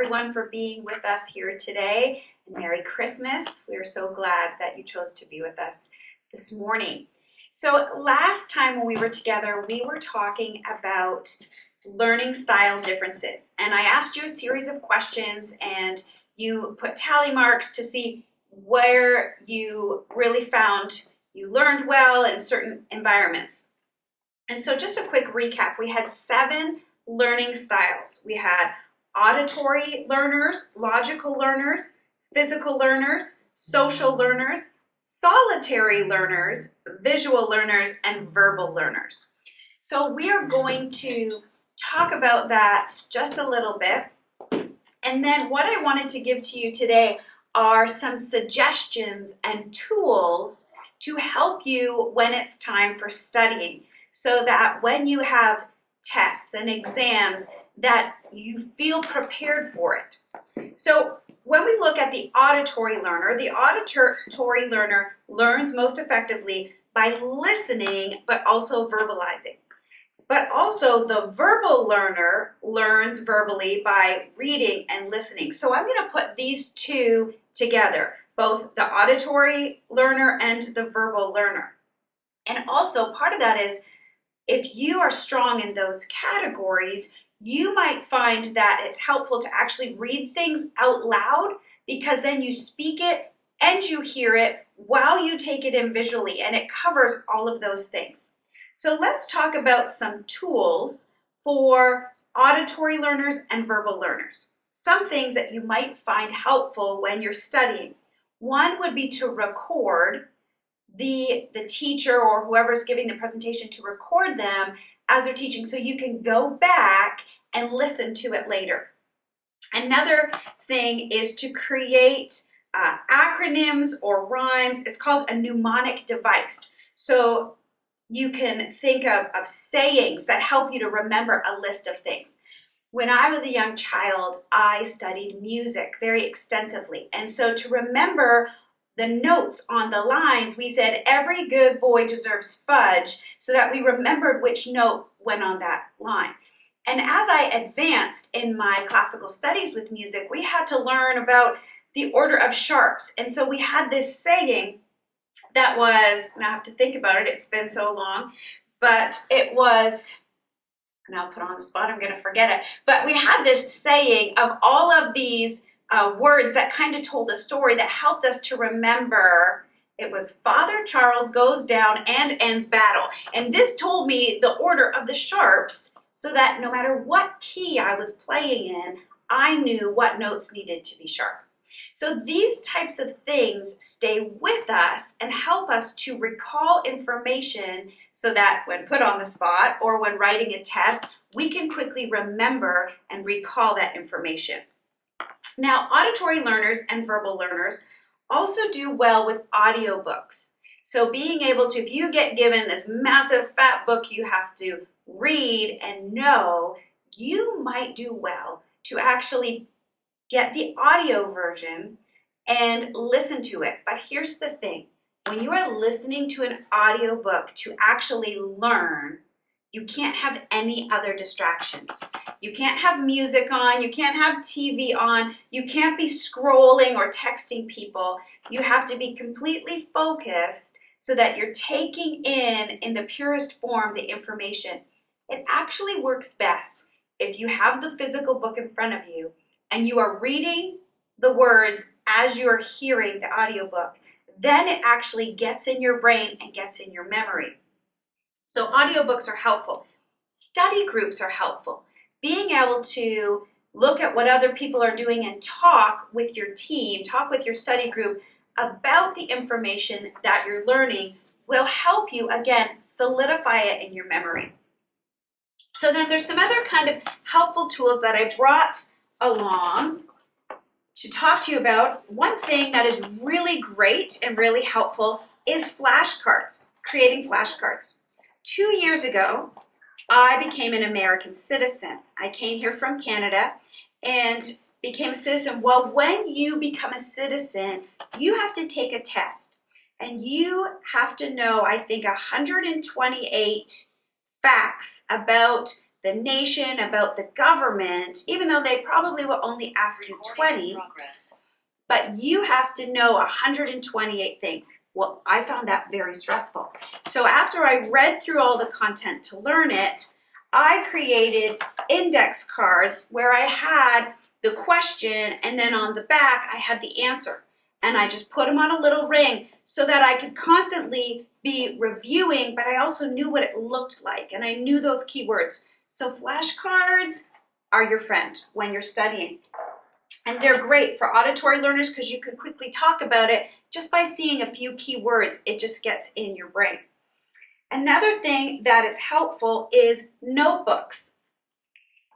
everyone for being with us here today. And Merry Christmas. We are so glad that you chose to be with us this morning. So last time when we were together, we were talking about learning style differences. And I asked you a series of questions and you put tally marks to see where you really found you learned well in certain environments. And so just a quick recap, we had 7 learning styles. We had auditory learners, logical learners, physical learners, social learners, solitary learners, visual learners, and verbal learners. So we are going to talk about that just a little bit. And then what I wanted to give to you today are some suggestions and tools to help you when it's time for studying, so that when you have tests and exams, that you feel prepared for it. So when we look at the auditory learner learns most effectively by listening, but also verbalizing. But also the verbal learner learns verbally by reading and listening. So I'm going to put these two together, both the auditory learner and the verbal learner. And also part of that is, if you are strong in those categories, you might find that it's helpful to actually read things out loud, because then you speak it and you hear it while you take it in visually, and it covers all of those things. So let's talk about some tools for auditory learners and verbal learners. Some things that you might find helpful when you're studying. One would be to record the teacher or whoever's giving the presentation, to record them as they're teaching so you can go back and listen to it later. Another thing is to create acronyms or rhymes. It's called a mnemonic device. So you can think of sayings that help you to remember a list of things. When I was a young child, I studied music very extensively. And so to remember the notes on the lines, we said, every good boy deserves fudge, so that we remembered which note went on that line. And as I advanced in my classical studies with music, we had to learn about the order of sharps. And so we had this saying that was, and I have to think about it, it's been so long, but it was, and I'll put on the spot, I'm going to forget it, but we had this saying of all of these words that kind of told a story that helped us to remember. It was Father Charles goes down and ends battle. And this told me the order of the sharps, so that no matter what key I was playing in, I knew what notes needed to be sharp. So these types of things stay with us and help us to recall information, so that when put on the spot or when writing a test, we can quickly remember and recall that information. Now, auditory learners and verbal learners also do well with audiobooks. So being able to, if you get given this massive fat book you have to read and know, you might do well to actually get the audio version and listen to it. But here's the thing, when you are listening to an audiobook to actually learn, you can't have any other distractions. You can't have music on, you can't have TV on, you can't be scrolling or texting people. You have to be completely focused so that you're taking in the purest form, the information. It actually works best if you have the physical book in front of you and you are reading the words as you're hearing the audiobook. Then it actually gets in your brain and gets in your memory. So audiobooks are helpful. Study groups are helpful. Being able to look at what other people are doing and talk with your team, talk with your study group about the information that you're learning will help you, again, solidify it in your memory. So then there's some other kind of helpful tools that I brought along to talk to you about. One thing that is really great and really helpful is flashcards, creating flashcards. 2 years ago, I became an American citizen. I came here from Canada and became a citizen. Well, when you become a citizen, you have to take a test. And you have to know, I think, 128 facts about the nation, about the government, even though they probably will only ask you 20, but you have to know 128 things. Well, I found that very stressful. So after I read through all the content to learn it, I created index cards where I had the question, and then on the back I had the answer. And I just put them on a little ring so that I could constantly be reviewing, but I also knew what it looked like, and I knew those keywords. So flashcards are your friend when you're studying. And they're great for auditory learners because you can quickly talk about it just by seeing a few keywords. It just gets in your brain. Another thing that is helpful is notebooks.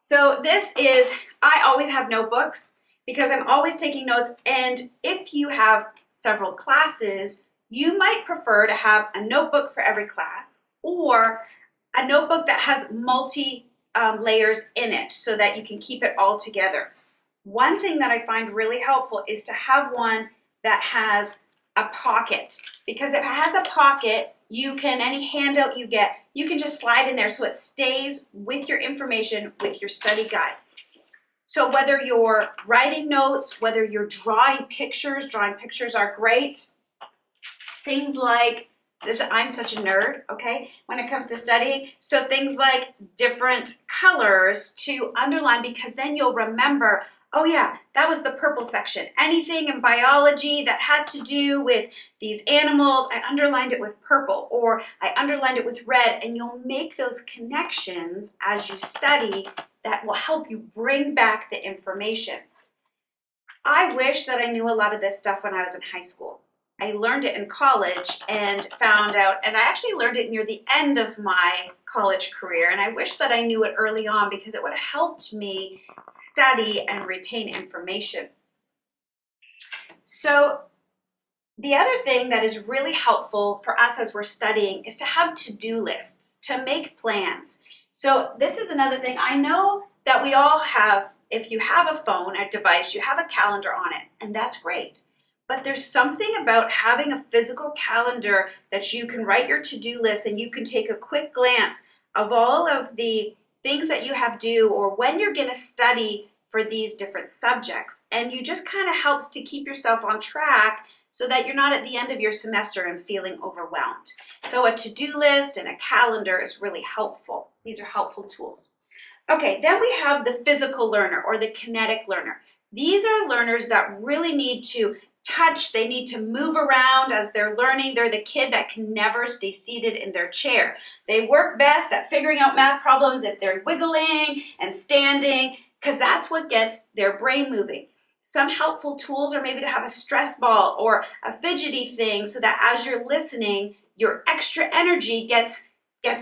So this is, I always have notebooks because I'm always taking notes. And if you have several classes, you might prefer to have a notebook for every class or a notebook that has multi layers in it so that you can keep it all together. One thing that I find really helpful is to have one that has a pocket, because if it has a pocket, you can, any handout you get, you can just slide in there so it stays with your information, with your study guide. So whether you're writing notes, whether you're drawing pictures are great. Things like this, I'm such a nerd, okay, when it comes to studying. So things like different colors to underline, because then you'll remember, oh yeah, that was the purple section. Anything in biology that had to do with these animals, I underlined it with purple, or I underlined it with red, and you'll make those connections as you study that will help you bring back the information. I wish that I knew a lot of this stuff when I was in high school. I learned it in college and found out, and I actually learned it near the end of my college career, and I wish that I knew it early on because it would have helped me study and retain information. So the other thing that is really helpful for us as we're studying is to have to-do lists, to make plans. So this is another thing. I know that we all have, if you have a phone, a device, you have a calendar on it, and that's great. But there's something about having a physical calendar that you can write your to-do list and you can take a quick glance of all of the things that you have due or when you're going to study for these different subjects. And you just kind of helps to keep yourself on track so that you're not at the end of your semester and feeling overwhelmed. So a to-do list and a calendar is really helpful. These are helpful tools. Okay, then we have the physical learner or the kinetic learner. These are learners that really need to touch, they need to move around as they're learning. They're the kid that can never stay seated in their chair. They work best at figuring out math problems if they're wiggling and standing, because that's what gets their brain moving. Some helpful tools are maybe to have a stress ball or a fidgety thing so that as you're listening, your extra energy gets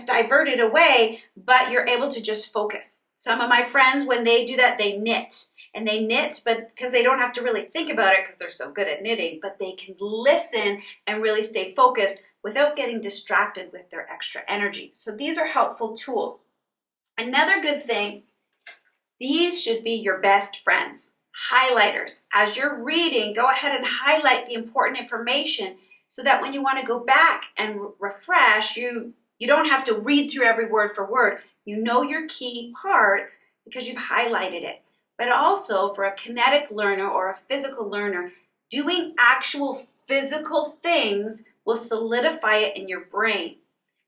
diverted away, but you're able to just focus. Some of my friends, when they do that, they knit. And they knit, but because they don't have to really think about it because they're so good at knitting, but they can listen and really stay focused without getting distracted with their extra energy. So these are helpful tools. Another good thing, these should be your best friends. Highlighters. As you're reading, go ahead and highlight the important information so that when you want to go back and refresh, you don't have to read through every word for word. You know your key parts because you've highlighted it. But also for a kinetic learner or a physical learner, doing actual physical things will solidify it in your brain.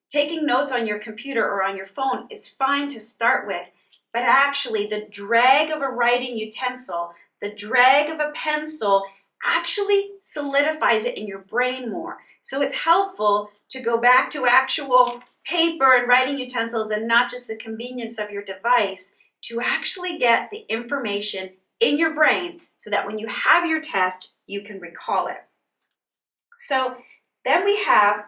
Taking notes on your computer or on your phone is fine to start with, but actually the drag of a writing utensil, the drag of a pencil actually solidifies it in your brain more. So it's helpful to go back to actual paper and writing utensils and not just the convenience of your device, to actually get the information in your brain so that when you have your test, you can recall it. So then we have,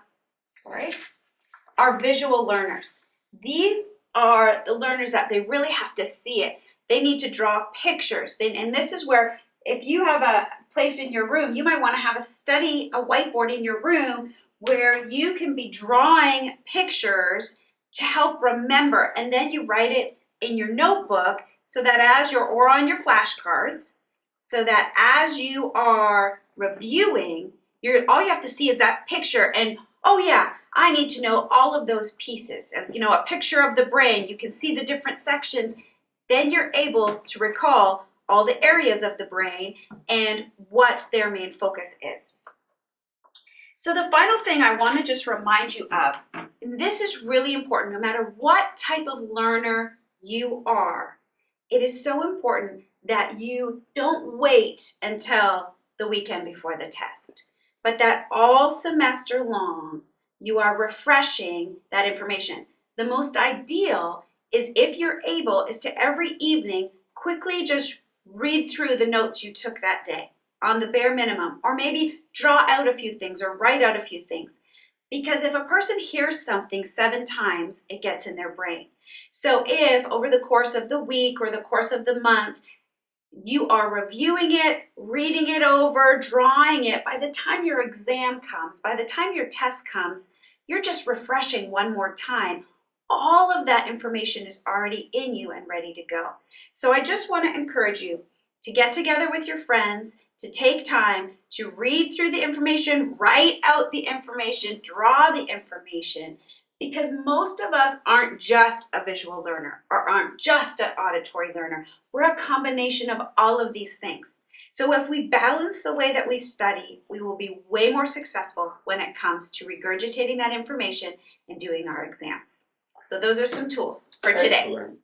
our visual learners. These are the learners that they really have to see it. They need to draw pictures. And this is where, if you have a place in your room, you might want to have a whiteboard in your room where you can be drawing pictures to help remember, and then you write it in your notebook so that or on your flashcards, so that as you are reviewing, all you have to see is that picture and, oh yeah, I need to know all of those pieces. And, a picture of the brain, you can see the different sections. Then you're able to recall all the areas of the brain and what their main focus is. So the final thing I want to just remind you of, and this is really important no matter what type of learner you are, it is so important that you don't wait until the weekend before the test, but that all semester long you are refreshing that information. The most ideal is if you're able is to every evening quickly just read through the notes you took that day on the bare minimum, or maybe draw out a few things or write out a few things. Because if a person hears something 7 times, it gets in their brain. So if over the course of the week or the course of the month, you are reviewing it, reading it over, drawing it, by the time your exam comes, by the time your test comes, you're just refreshing one more time. All of that information is already in you and ready to go. So I just want to encourage you to get together with your friends, to take time to read through the information, write out the information, draw the information, because most of us aren't just a visual learner or aren't just an auditory learner. We're a combination of all of these things. So if we balance the way that we study, we will be way more successful when it comes to regurgitating that information and doing our exams. So those are some tools for today. Excellent.